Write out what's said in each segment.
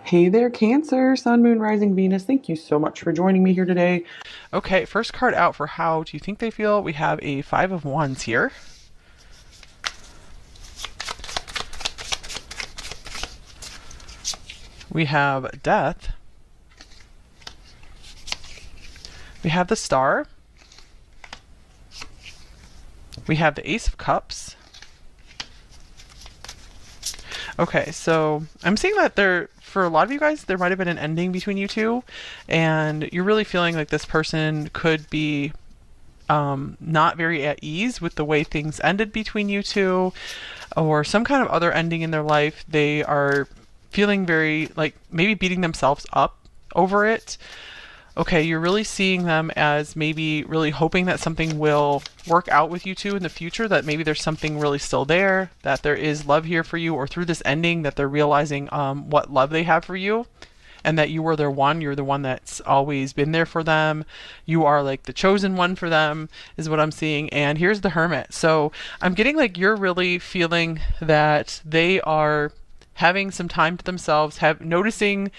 Hey there, Cancer, Sun, Moon, Rising, Venus. Thank you so much for joining me here today. Okay, first card out for how do you think they feel? We have a Five of Wands here. We have Death. We have the Star. We have the Ace of Cups. Okay, so I'm seeing that for a lot of you guys, there might have been an ending between you two, and you're really feeling like this person could be not very at ease with the way things ended between you two, or some kind of other ending in their life. They are feeling very like maybe beating themselves up over it. Okay, you're really seeing them as maybe really hoping that something will work out with you two in the future, that maybe there's something really still there, that there is love here for you, or through this ending that they're realizing what love they have for you, and that you were their one. You're the one that's always been there for them. You are like the chosen one for them, is what I'm seeing. And here's the Hermit. So I'm getting like you're really feeling that they are having some time to themselves, noticing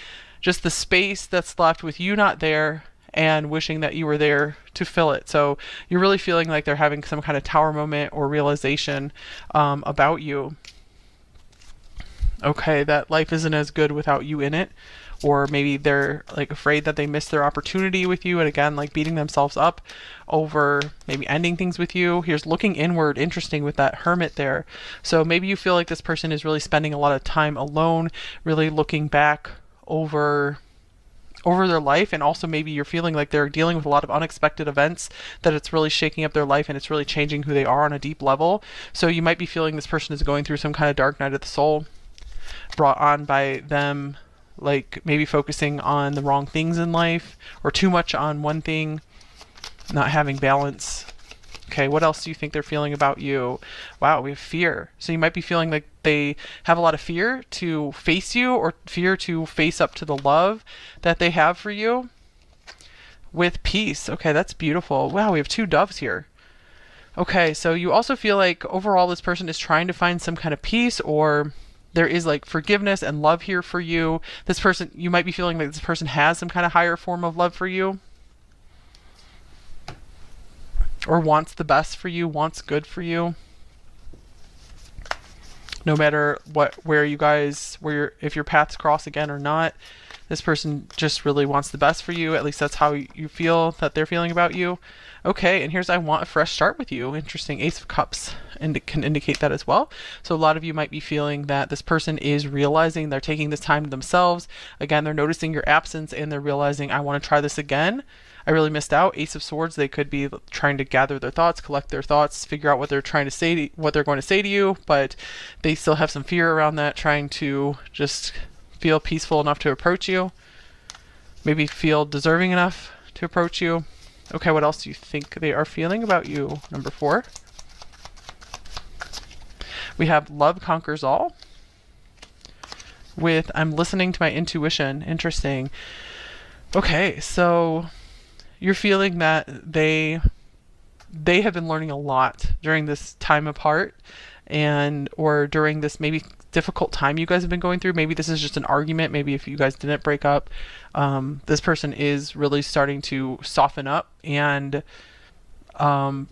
just the space that's left with you not there, and wishing that you were there to fill it. So you're really feeling like they're having some kind of tower moment or realization about you. Okay, that life isn't as good without you in it. Or maybe they're like afraid that they missed their opportunity with you, and again like beating themselves up over maybe ending things with you. Here's looking inward, interesting with that Hermit there. So maybe you feel like this person is really spending a lot of time alone, really looking back over their life, and also maybe you're feeling like they're dealing with a lot of unexpected events, that it's really shaking up their life and it's really changing who they are on a deep level. So you might be feeling this person is going through some kind of dark night of the soul, brought on by them like maybe focusing on the wrong things in life, or too much on one thing, not having balance. Okay, what else do you think they're feeling about you? Wow, we have fear. So you might be feeling like they have a lot of fear to face you, or fear to face up to the love that they have for you. With peace. Okay, that's beautiful. Wow, we have two doves here. Okay, so you also feel like overall this person is trying to find some kind of peace, or there is like forgiveness and love here for you. This person, you might be feeling like this person has some kind of higher form of love for you, or wants the best for you, wants good for you. No matter if your paths cross again or not, this person just really wants the best for you. At least that's how you feel that they're feeling about you. Okay, and here's I want a fresh start with you. Interesting. Ace of Cups can indicate that as well. So a lot of you might be feeling that this person is realizing they're taking this time to themselves. Again, they're noticing your absence and they're realizing, I want to try this again. I really missed out. Ace of Swords, they could be trying to gather their thoughts, collect their thoughts, figure out what they're trying to say, what they're going to say to you, but they still have some fear around that, trying to just feel peaceful enough to approach you. Maybe feel deserving enough to approach you. Okay, what else do you think they are feeling about you? Number 4. We have Love Conquers All. With I'm listening to my intuition. Interesting. Okay, so you're feeling that they have been learning a lot during this time apart, and or during this maybe difficult time you guys have been going through. Maybe this is just an argument. Maybe if you guys didn't break up, this person is really starting to soften up and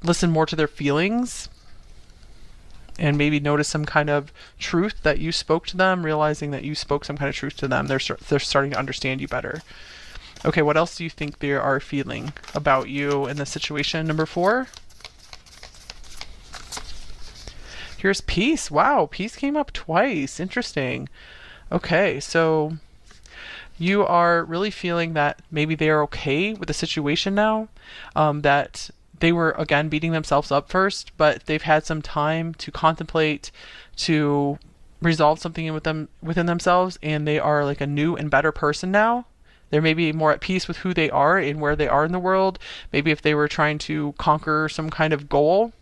listen more to their feelings, and maybe notice some kind of truth that you spoke to them, realizing that you spoke some kind of truth to them. They're starting to understand you better. Okay, what else do you think they are feeling about you in this situation? Number 4. Here's peace. Wow, peace came up twice. Interesting. Okay, so you are really feeling that maybe they are okay with the situation now, that they were, again, beating themselves up first, but they've had some time to contemplate, to resolve something within themselves, and they are like a new and better person now. They're maybe more at peace with who they are and where they are in the world. Maybe if they were trying to conquer some kind of goal,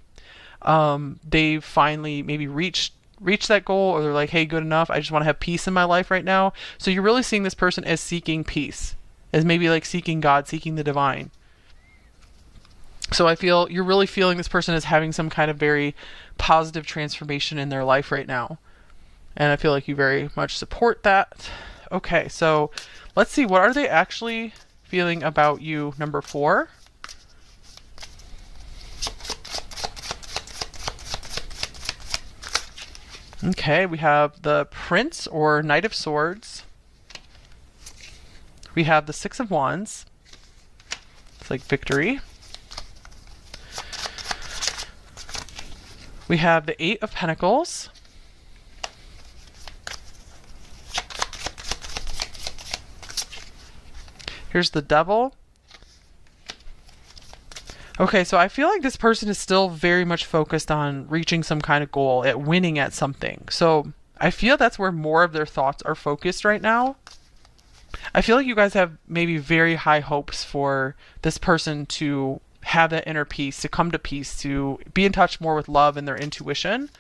they've finally maybe reached that goal, or they're like, hey, good enough. I just want to have peace in my life right now. So you're really seeing this person as seeking peace, as maybe like seeking God, seeking the divine. So I feel you're really feeling this person is having some kind of very positive transformation in their life right now. And I feel like you very much support that. Okay, so let's see. What are they actually feeling about you, number 4? Okay, we have the Prince or Knight of Swords. We have the Six of Wands. It's like victory. We have the Eight of Pentacles. Here's the Devil. Okay, so I feel like this person is still very much focused on reaching some kind of goal, at winning at something. So I feel that's where more of their thoughts are focused right now. I feel like you guys have maybe very high hopes for this person to have that inner peace, to come to peace, to be in touch more with love and their intuition.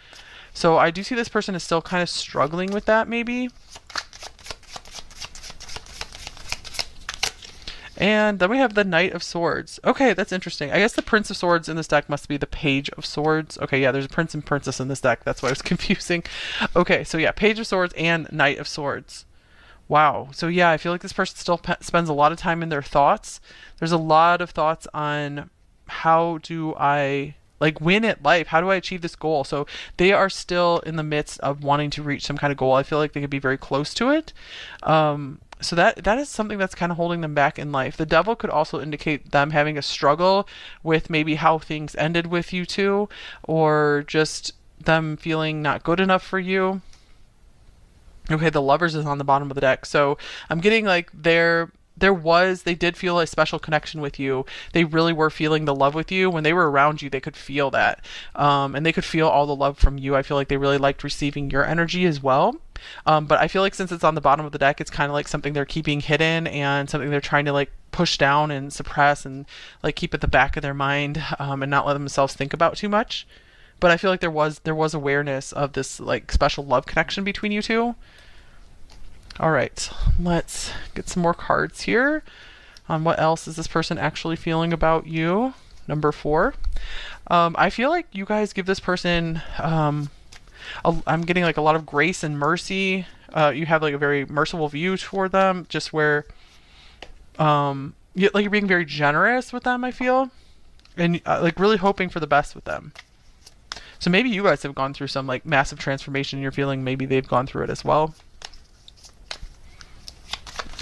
So I do see this person is still kind of struggling with that maybe. And then we have the Knight of Swords. Okay, that's interesting. I guess the Prince of Swords in this deck must be the Page of Swords. Okay, yeah, there's a Prince and Princess in this deck. That's why it was confusing. Okay, so yeah, Page of Swords and Knight of Swords. Wow. So yeah, I feel like this person still spends a lot of time in their thoughts. There's a lot of thoughts on how do I like win at life? How do I achieve this goal? So they are still in the midst of wanting to reach some kind of goal. I feel like they could be very close to it. So that is something that's kind of holding them back in life. The Devil could also indicate them having a struggle with maybe how things ended with you two, or just them feeling not good enough for you. Okay, the Lovers is on the bottom of the deck. So I'm getting like they did feel a special connection with you. They really were feeling the love with you. When they were around you, they could feel that. And they could feel all the love from you. I feel like they really liked receiving your energy as well. But I feel like since it's on the bottom of the deck, it's kind of like something they're keeping hidden and something they're trying to like push down and suppress and like keep at the back of their mind, and not let themselves think about too much. But I feel like there was awareness of this like special love connection between you two. All right, let's get some more cards here on what else is this person actually feeling about you. Number 4. I feel like you guys give this person, I'm getting like a lot of grace and mercy. You have like a very merciful view toward them, just where you're being very generous with them, I feel, and like really hoping for the best with them. So maybe you guys have gone through some like massive transformation and you're feeling maybe they've gone through it as well.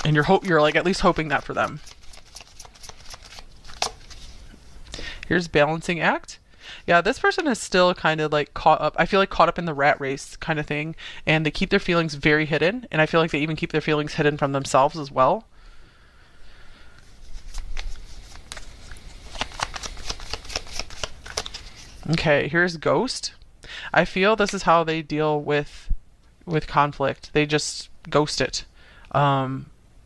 And you're like at least hoping that for them. Here's Balancing Act. Yeah, this person is still kind of like caught up. I feel like caught up in the rat race kind of thing. And they keep their feelings very hidden. And I feel like they even keep their feelings hidden from themselves as well. Okay, here's Ghost. I feel this is how they deal with conflict. They just ghost it.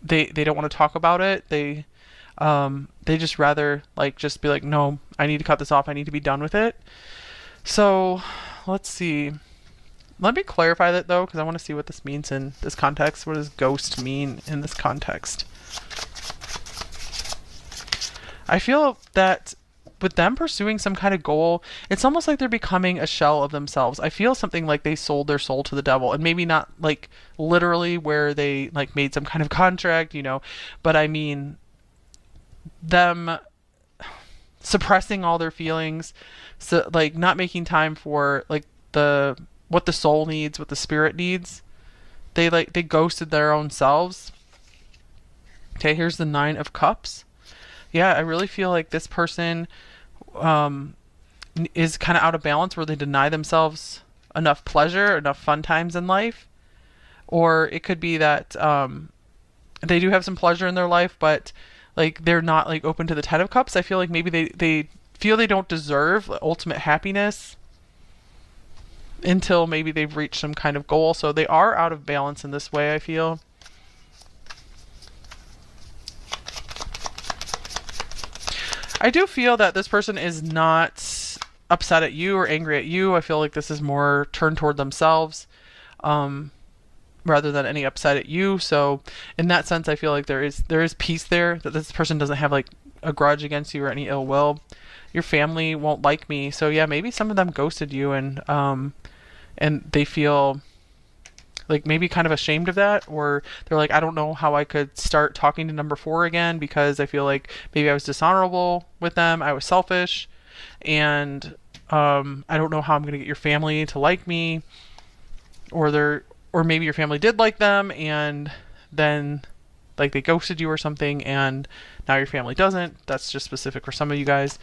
They don't want to talk about it. They just rather like just be like, no, I need to cut this off. I need to be done with it. So let's see. Let me clarify that though, because I want to see what this means in this context. What does ghost mean in this context? I feel that with them pursuing some kind of goal, it's almost like they're becoming a shell of themselves. I feel something like they sold their soul to the devil, and maybe not like literally where they like made some kind of contract, but I mean them suppressing all their feelings, so like not making time for like what the soul needs, what the spirit needs. They ghosted their own selves. Okay, here's the 9 of Cups. Yeah, I really feel like this person is kind of out of balance, where they deny themselves enough pleasure, enough fun times in life. Or it could be that they do have some pleasure in their life, but like they're not like open to the 10 of Cups. I feel like maybe they feel they don't deserve ultimate happiness until maybe they've reached some kind of goal. So they are out of balance in this way, I feel. I do feel that this person is not upset at you or angry at you. I feel like this is more turned toward themselves, rather than any upset at you. So in that sense, I feel like there is peace there, that this person doesn't have like a grudge against you or any ill will. Your family won't like me. So yeah, maybe some of them ghosted you, and they feel like maybe kind of ashamed of that, or they're like, I don't know how I could start talking to number four again because I feel like maybe I was dishonorable with them, I was selfish, and I don't know how I'm gonna get your family to like me, or maybe your family did like them and then like they ghosted you or something, and now your family doesn't. That's just specific for some of you guys.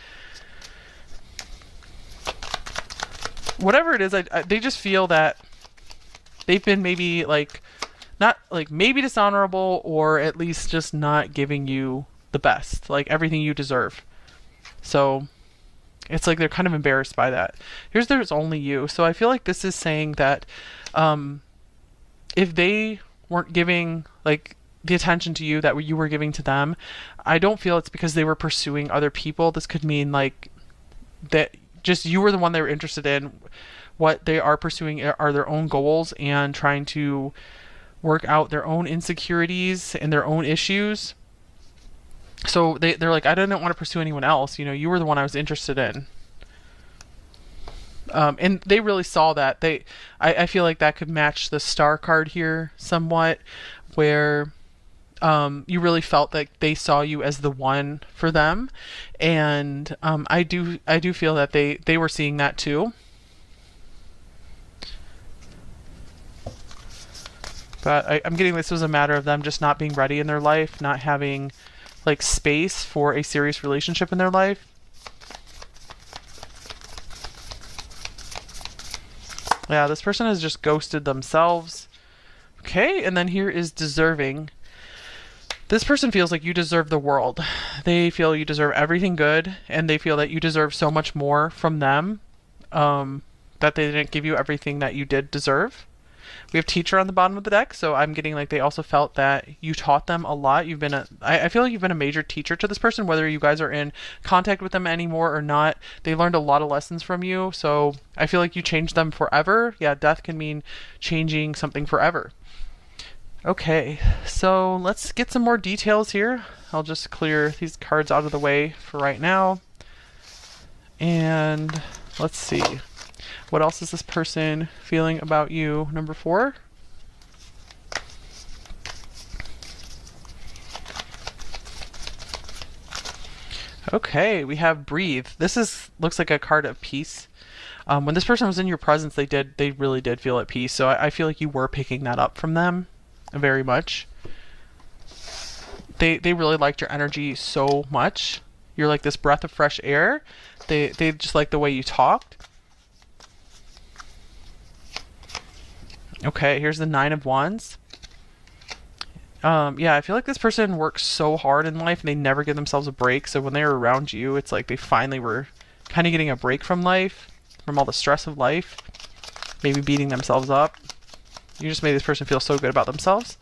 Whatever it is, they just feel that they've been maybe like not like maybe dishonorable, or at least just not giving you the best, like everything you deserve. So it's like they're kind of embarrassed by that. There's only you. So I feel like this is saying that if they weren't giving like the attention to you that you were giving to them, I don't feel it's because they were pursuing other people. This could mean like that just you were the one they were interested in. What they are pursuing are their own goals and trying to work out their own insecurities and their own issues. So they're like, I didn't want to pursue anyone else. You know, you were the one I was interested in. And they really saw that. I feel like that could match the star card here somewhat, where you really felt like they saw you as the one for them, and I do feel that they were seeing that too. But I'm getting this was a matter of them just not being ready in their life, not having like space for a serious relationship in their life. Yeah, this person has just ghosted themselves. Okay, and then here is deserving. This person feels like you deserve the world. They feel you deserve everything good, and they feel that you deserve so much more from them, that they didn't give you everything that you did deserve. We have teacher on the bottom of the deck, so I'm getting like they also felt that you taught them a lot. I feel like you've been a major teacher to this person, whether you guys are in contact with them anymore or not. They learned a lot of lessons from you, so I feel like you changed them forever. Yeah, death can mean changing something forever. Okay, so let's get some more details here. I'll just clear these cards out of the way for right now. And let's see. What else is this person feeling about you? Number four. Okay, we have breathe. Looks like a card of peace. When this person was in your presence, they really did feel at peace. So I feel like you were picking that up from them very much. They really liked your energy so much. You're like this breath of fresh air. They just like the way you talked. Okay, here's the 9 of Wands. Yeah, I feel like this person works so hard in life and they never give themselves a break. So when they were around you, it's like they finally were kind of getting a break from life, from all the stress of life, maybe beating themselves up. You just made this person feel so good about themselves.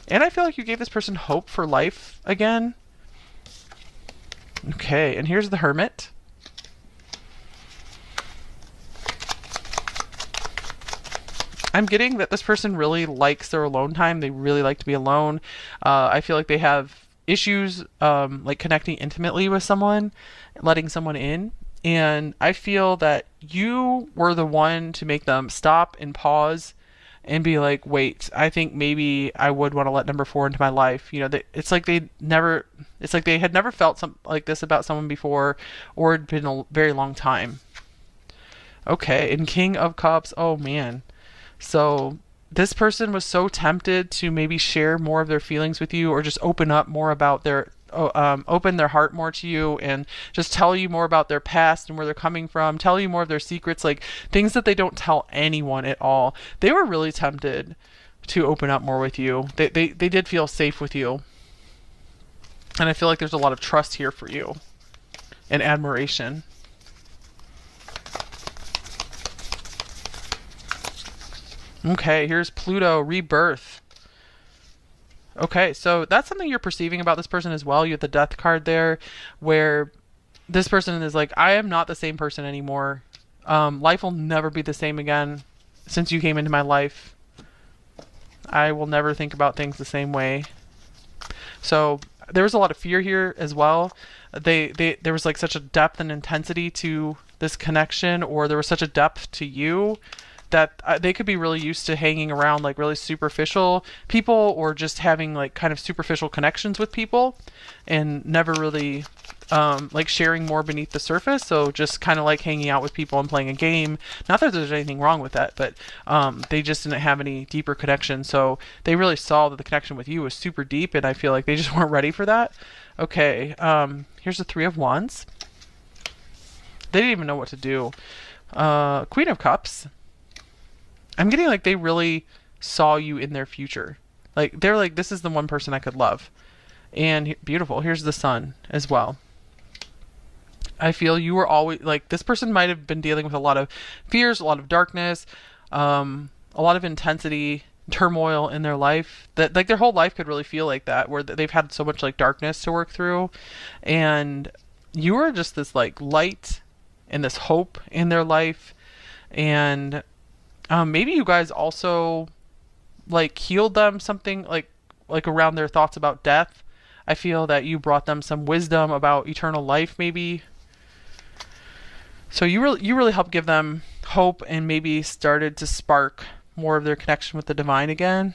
And I feel like you gave this person hope for life again. Okay, and here's the Hermit. I'm getting that this person really likes their alone time. They really like to be alone. I feel like they have issues like connecting intimately with someone, letting someone in. And I feel that you were the one to make them stop and pause and be like, wait, I think maybe I would want to let number four into my life. You know, it's like they had never felt something like this about someone before, or it'd been a very long time. Okay, and King of Cups, oh man. So this person was so tempted to maybe share more of their feelings with you, or just open up more about open their heart more to you, and just tell you more about their past and where they're coming from, tell you more of their secrets, like things that they don't tell anyone at all. They were really tempted to open up more with you. They did feel safe with you. And I feel like there's a lot of trust here for you and admiration. Okay, here's Pluto, rebirth. Okay, so that's something you're perceiving about this person as well. You have the death card there, where this person is like, I am not the same person anymore. Life will never be the same again since you came into my life. I will never think about things the same way. So there was a lot of fear here as well. There was like such a depth and intensity to this connection, or there was such a depth to you, that they could be really used to hanging around like really superficial people, or just having like kind of superficial connections with people, and never really like sharing more beneath the surface. So just kind of like hanging out with people and playing a game. Not that there's anything wrong with that, but they just didn't have any deeper connection. So they really saw that the connection with you was super deep, and I feel like they just weren't ready for that. Okay, here's the Three of Wands. They didn't even know what to do. Queen of Cups. I'm getting like they really saw you in their future. Like they're like, this is the one person I could love. And beautiful. Here's the Sun as well. I feel you were always like, this person might have been dealing with a lot of fears, a lot of darkness, a lot of intensity, turmoil in their life. That like their whole life could really feel like that, where they've had so much like darkness to work through, and you were just this like light and this hope in their life. And maybe you guys also like healed them something like around their thoughts about death. I feel that you brought them some wisdom about eternal life, maybe. So you really helped give them hope, and maybe started to spark more of their connection with the divine again.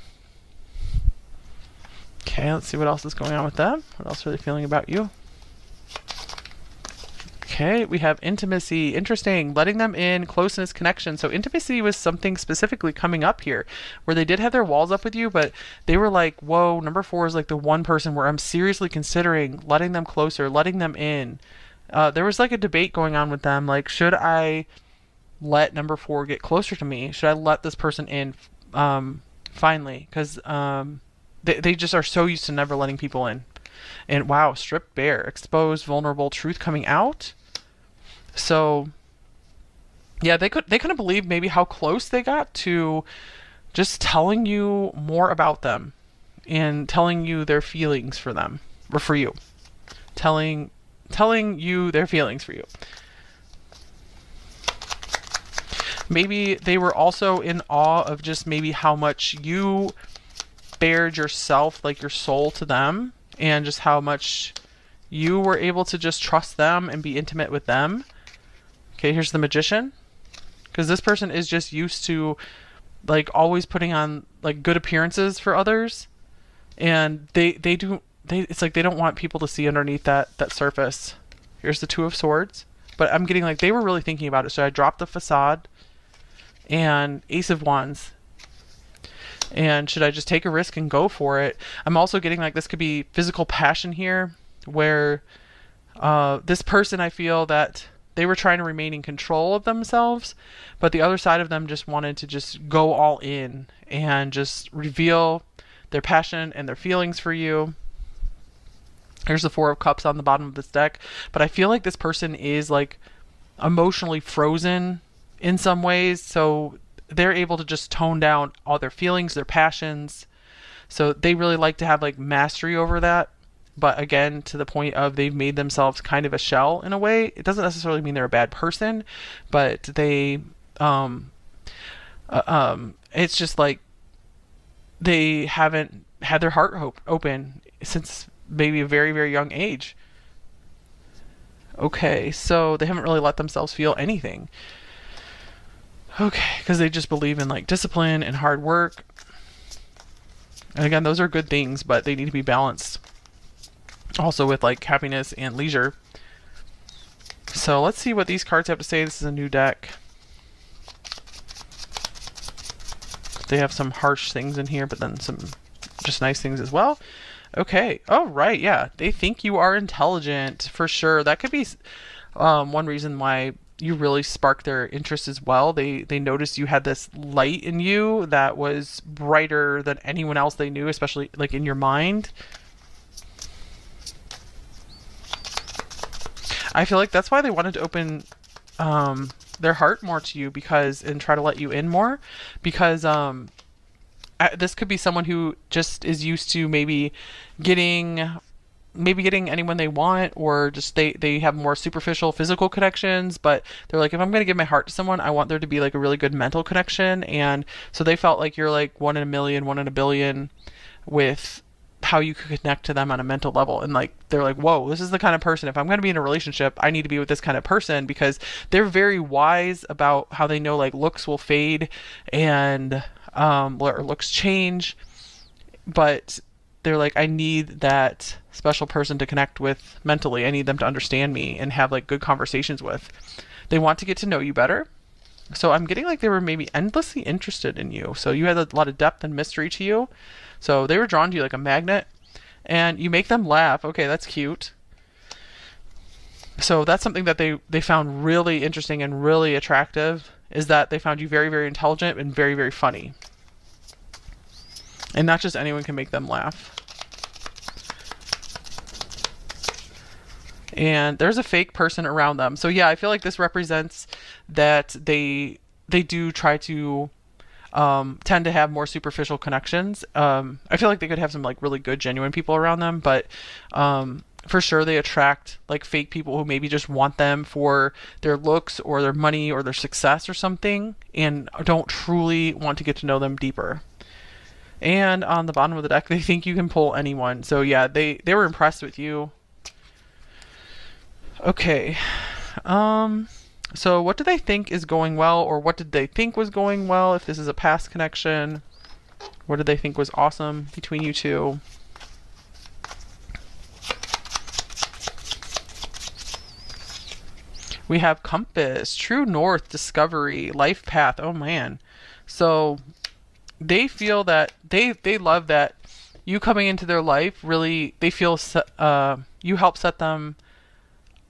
Okay, let's see what else is going on with them. What else are they feeling about you? Okay, we have intimacy. Interesting. Letting them in, closeness, connection. So intimacy was something specifically coming up here, where they did have their walls up with you, but they were like, whoa, number 4 is like the one person where I'm seriously considering letting them closer, letting them in. There was like a debate going on with them, like, should I let number 4 get closer to me? Should I let this person in finally? Because they just are so used to never letting people in. And wow, stripped bare, exposed, vulnerable, truth coming out. So yeah, they couldn't believe maybe how close they got to just telling you more about them, and telling you their feelings for them, or for you. Telling you their feelings for you. Maybe they were also in awe of just maybe how much you bared yourself, like your soul, to them, and just how much you were able to just trust them and be intimate with them. Okay, here's the Magician. Because this person is just used to like always putting on like good appearances for others, and it's like they don't want people to see underneath that surface. Here's the Two of Swords. But I'm getting like they were really thinking about it. So I dropped the facade, and Ace of Wands. And should I just take a risk and go for it? I'm also getting like this could be physical passion here, where this person, I feel that they were trying to remain in control of themselves, but the other side of them just wanted to just go all in and just reveal their passion and their feelings for you. Here's the Four of Cups on the bottom of this deck. But I feel like this person is like emotionally frozen in some ways, so they're able to just tone down all their feelings, their passions. So they really like to have like mastery over that. But again, to the point of they've made themselves kind of a shell in a way. It doesn't necessarily mean they're a bad person, but they, it's just like they haven't had their heart open since maybe a very, very young age. Okay, so they haven't really let themselves feel anything. Okay, because they just believe in like discipline and hard work. And again, those are good things, but they need to be balanced also with like happiness and leisure. So let's see what these cards have to say. This is a new deck. They have some harsh things in here, but then some just nice things as well. Okay. Oh, right. Yeah. They think you are intelligent for sure. That could be one reason why you really sparked their interest as well. They noticed you had this light in you that was brighter than anyone else they knew, especially like in your mind. I feel like that's why they wanted to open their heart more to you, and try to let you in more, because this could be someone who just is used to maybe getting anyone they want, or just they have more superficial physical connections, but they're like, if I'm going to give my heart to someone, I want there to be like a really good mental connection. And so they felt like you're like 1 in a million, 1 in a billion with how you could connect to them on a mental level. And like, they're like, whoa, this is the kind of person, if I'm going to be in a relationship, I need to be with this kind of person, because they're very wise about how they know like looks will fade and or looks change. But they're like, I need that special person to connect with mentally. I need them to understand me and have like good conversations with. They want to get to know you better. So I'm getting like they were maybe endlessly interested in you. So you had a lot of depth and mystery to you. So they were drawn to you like a magnet, and you make them laugh. Okay, that's cute. So that's something that they found really interesting and really attractive, is that they found you very, very intelligent and very, very funny. And not just anyone can make them laugh. And there's a fake person around them. So yeah, I feel like this represents that they do try to tend to have more superficial connections. I feel like they could have some like really good, genuine people around them, but for sure they attract like fake people who maybe just want them for their looks or their money or their success or something, and don't truly want to get to know them deeper. And on the bottom of the deck, they think you can pull anyone. So yeah, they were impressed with you. Okay. So what do they think is going well, or what did they think was going well if this is a past connection? What did they think was awesome between you two? We have compass, true north, discovery, life path. Oh man. So they feel that they love that you coming into their life. Really, they feel you help set them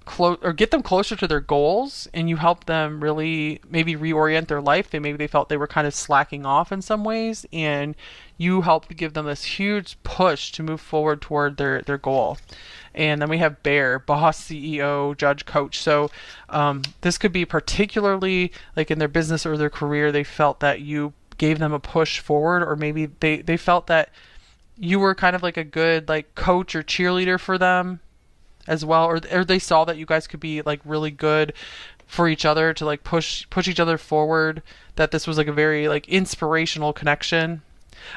close or get them closer to their goals, and you help them really maybe reorient their life. They felt they were kind of slacking off in some ways, and you helped give them this huge push to move forward toward their goal. And then we have bear, boss, CEO, judge, coach. So this could be particularly like in their business or their career, they felt that you gave them a push forward, or maybe they felt that you were kind of like a good like coach or cheerleader for them as well, or they saw that you guys could be like really good for each other to like push each other forward, that this was like a very like inspirational connection.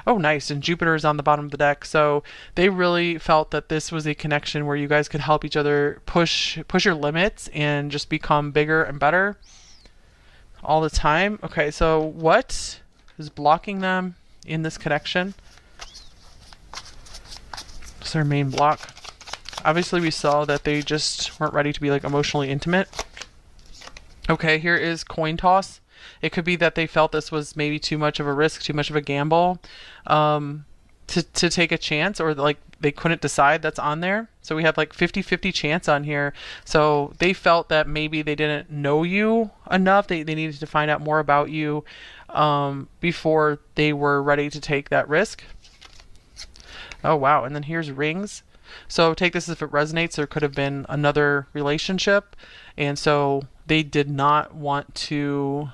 Oh nice. And Jupiter is on the bottom of the deck, so they really felt that this was a connection where you guys could help each other push your limits and just become bigger and better all the time. Okay, so what is blocking them in this connection? What's their main block? Obviously, we saw that they just weren't ready to be like emotionally intimate. Okay, here is coin toss. It could be that they felt this was maybe too much of a risk, too much of a gamble to take a chance, or like they couldn't decide. That's on there. So we have like 50-50 chance on here. So they felt that maybe they didn't know you enough. They needed to find out more about you before they were ready to take that risk. Oh, wow. And then here's rings. So take this if it resonates. There could have been another relationship, and so they did not want to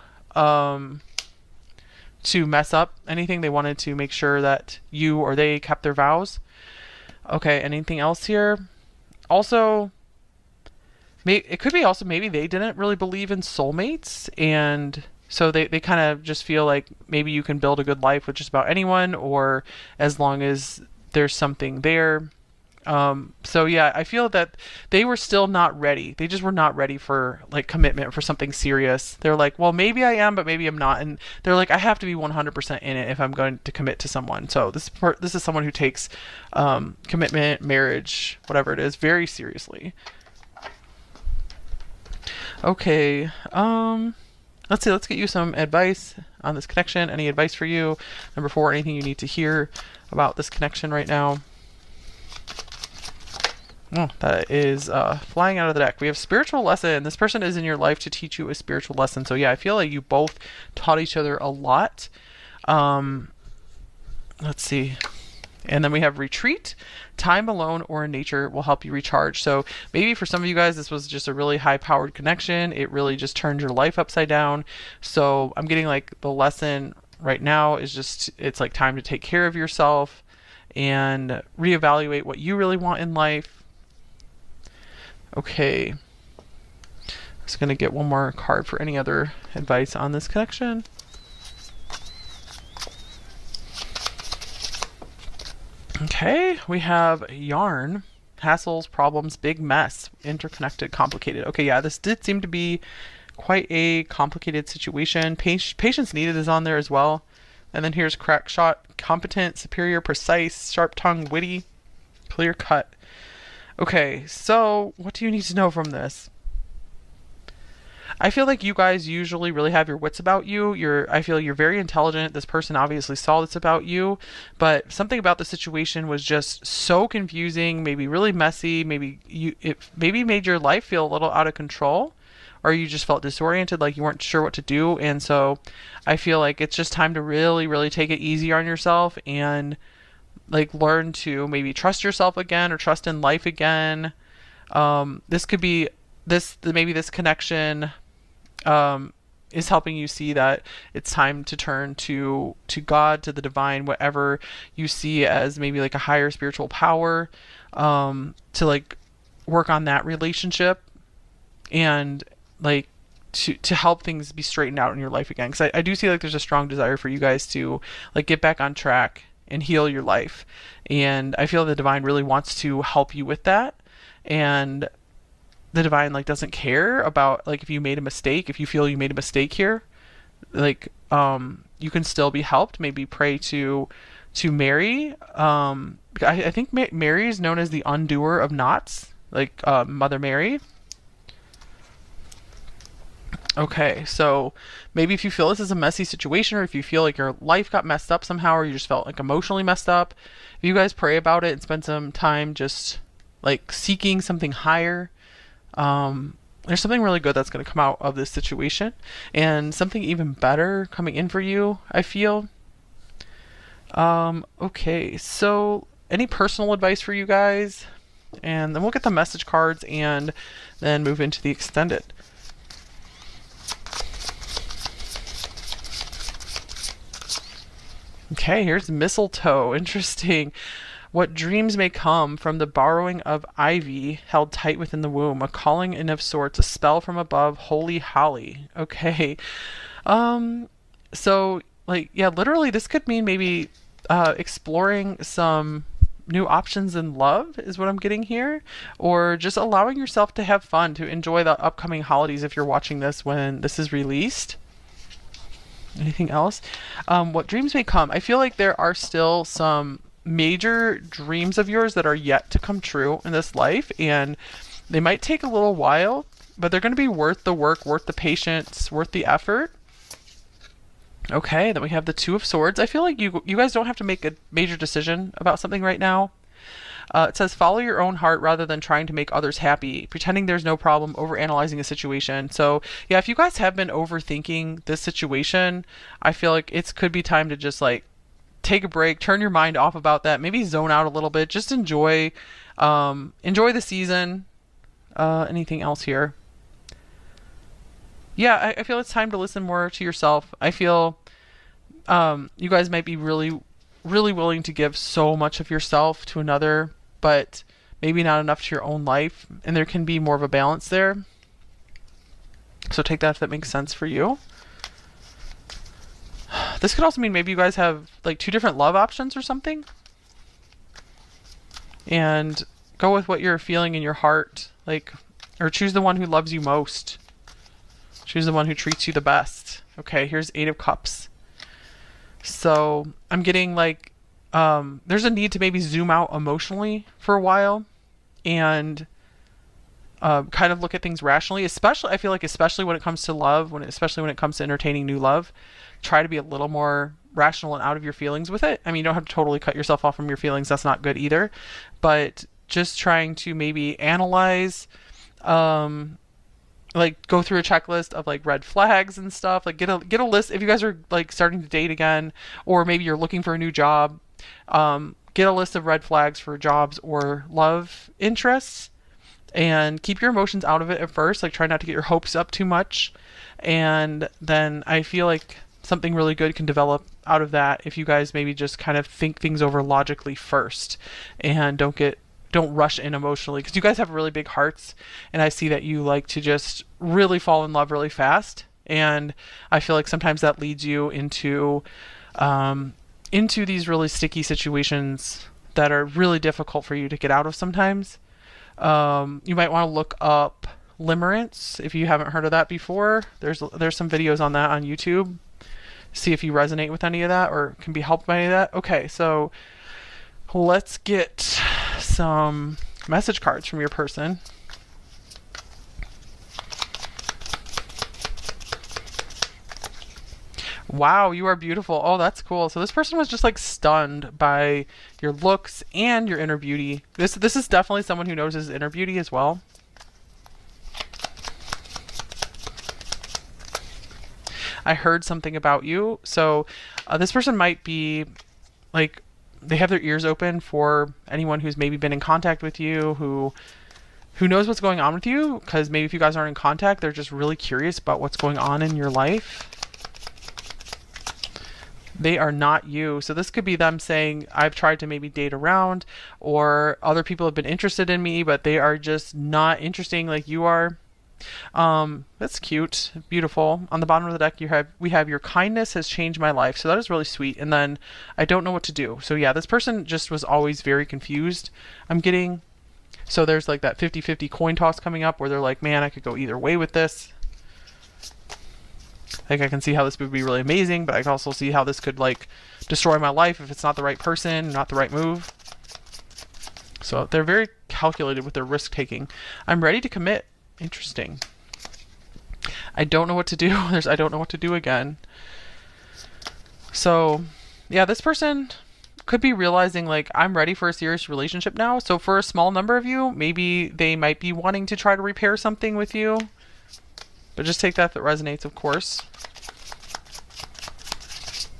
mess up anything. They wanted to make sure that you or they kept their vows. Okay, anything else here? Also, it could be also maybe they didn't really believe in soulmates, and so they kind of just feel like maybe you can build a good life with just about anyone, or as long as there's something there. So yeah, I feel that they were still not ready. They just were not ready for like commitment, for something serious. They're like, well, maybe I am, but maybe I'm not. And they're like, I have to be 100% in it if I'm going to commit to someone. So this is someone who takes commitment, marriage, whatever it is, very seriously. Okay. Let's see. Let's get you some advice on this connection. Any advice for you? Number 4, anything you need to hear about this connection right now? Oh, that is flying out of the deck. We have spiritual lesson. This person is in your life to teach you a spiritual lesson. So yeah, I feel like you both taught each other a lot. Let's see. And then we have retreat. Time alone or in nature will help you recharge. So maybe for some of you guys, this was just a really high-powered connection. It really just turned your life upside down. So I'm getting like the lesson right now is just, it's like time to take care of yourself and reevaluate what you really want in life. Okay, I'm just going to get one more card for any other advice on this connection. Okay, we have yarn, hassles, problems, big mess, interconnected, complicated. Okay, yeah, this did seem to be quite a complicated situation. Patience needed is on there as well. And then here's crack shot, competent, superior, precise, sharp tongue, witty, clear cut. Okay, so what do you need to know from this? I feel like you guys usually really have your wits about you. I feel you're very intelligent. This person obviously saw this about you, but something about the situation was just so confusing, maybe really messy, it maybe made your life feel a little out of control, or you just felt disoriented, like you weren't sure what to do. And so I feel like it's just time to really, really take it easy on yourself and like learn to maybe trust yourself again or trust in life again. This could be maybe this connection is helping you see that it's time to turn to God, to the divine, whatever you see as maybe like a higher spiritual power, to like work on that relationship and like to help things be straightened out in your life again. Because I do see like there's a strong desire for you guys to like get back on track and heal your life. And I feel the divine really wants to help you with that. And the divine like doesn't care about like if you made a mistake. If you feel you made a mistake here, like you can still be helped. Maybe pray to Mary. I think Mary is known as the undoer of knots, like Mother Mary. Okay, so maybe if you feel this is a messy situation, or if you feel like your life got messed up somehow, or you just felt like emotionally messed up, if you guys pray about it and spend some time just like seeking something higher, there's something really good that's going to come out of this situation, and something even better coming in for you, I feel. Okay, so any personal advice for you guys? And then we'll get the message cards and then move into the extended. Okay, here's mistletoe. Interesting. What dreams may come from the borrowing of ivy held tight within the womb, a calling in of sorts, a spell from above, holy holly. Okay. So like, yeah, literally this could mean maybe exploring some new options in love is what I'm getting here, or just allowing yourself to have fun, to enjoy the upcoming holidays if you're watching this when this is released. Anything else? What dreams may come. I feel like there are still some major dreams of yours that are yet to come true in this life, and they might take a little while, but they're going to be worth the work, worth the patience, worth the effort. Okay, then we have the Two of Swords. I feel like you guys don't have to make a major decision about something right now. It says follow your own heart rather than trying to make others happy, pretending there's no problem, overanalyzing a situation. So yeah, if you guys have been overthinking this situation, I feel like it could be time to just like take a break, turn your mind off about that, maybe zone out a little bit, just enjoy the season. Anything else here? Yeah, I feel it's time to listen more to yourself. I feel you guys might be really, really willing to give so much of yourself to another, but maybe not enough to your own life, and there can be more of a balance there. So take that if that makes sense for you. This could also mean maybe you guys have like two different love options or something, and go with what you're feeling in your heart, like, or choose the one who loves you most. Choose the one who treats you the best. Okay, here's Eight of Cups. So I'm getting like there's a need to maybe zoom out emotionally for a while and kind of look at things rationally. Especially, I feel like especially when it comes to love, especially when it comes to entertaining new love, try to be a little more rational and out of your feelings with it. I mean, you don't have to totally cut yourself off from your feelings. That's not good either. But just trying to maybe analyze, like go through a checklist of like red flags and stuff. Like get a list if you guys are like starting to date again, or maybe you're looking for a new job. Get a list of red flags for jobs or love interests, and keep your emotions out of it at first. Like try not to get your hopes up too much, and then I feel like something really good can develop out of that if you guys maybe just kind of think things over logically first, and don't rush in emotionally, because you guys have really big hearts, and I see that you like to just really fall in love really fast, and I feel like sometimes that leads you into these really sticky situations that are really difficult for you to get out of sometimes. You might want to look up limerence if you haven't heard of that before. There's some videos on that on YouTube. See if you resonate with any of that or can be helped by any of that. Okay, so let's get some message cards from your person. Wow, you are beautiful. Oh, that's cool. So this person was just like stunned by your looks and your inner beauty. This is definitely someone who knows his inner beauty as well. I heard something about you. So this person might be like they have their ears open for anyone who's maybe been in contact with you, who knows what's going on with you, because maybe if you guys aren't in contact, they're just really curious about what's going on in your life. They are not you. So this could be them saying, I've tried to maybe date around, or other people have been interested in me, but they are just not interesting like you are. That's cute, beautiful. On the bottom of the deck, we have your kindness has changed my life. So that is really sweet. And then I don't know what to do. So yeah, this person just was always very confused. I'm getting, so there's like that 50-50 coin toss coming up where they're like, man, I could go either way with this. Like I can see how this would be really amazing, but I can also see how this could like destroy my life if it's not the right person, not the right move. So they're very calculated with their risk taking. I'm ready to commit. Interesting. I don't know what to do. I don't know what to do again. So yeah, this person could be realizing like I'm ready for a serious relationship now. So for a small number of you, maybe they might be wanting to try to repair something with you. But just take that if it resonates, of course.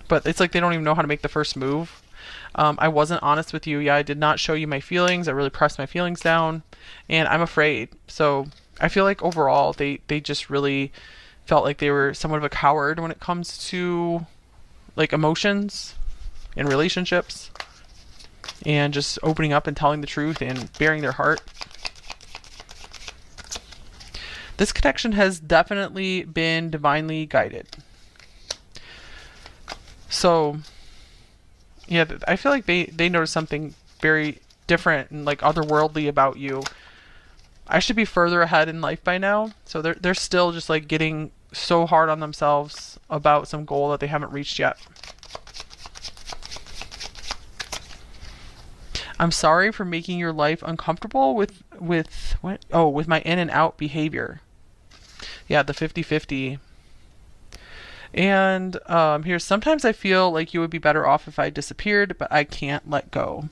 But it's like they don't even know how to make the first move. I wasn't honest with you. Yeah, I did not show you my feelings. I really pressed my feelings down. And I'm afraid. So I feel like overall they just really felt like they were somewhat of a coward when it comes to like emotions and relationships. And just opening up and telling the truth and bearing their heart. This connection has definitely been divinely guided. So, yeah, I feel like they noticed something very different and like otherworldly about you. I should be further ahead in life by now. So they're still just like getting so hard on themselves about some goal that they haven't reached yet. I'm sorry for making your life uncomfortable with what? Oh, with my in and out behavior. Yeah, the 50-50. And here's sometimes I feel like you would be better off if I disappeared, but I can't let go.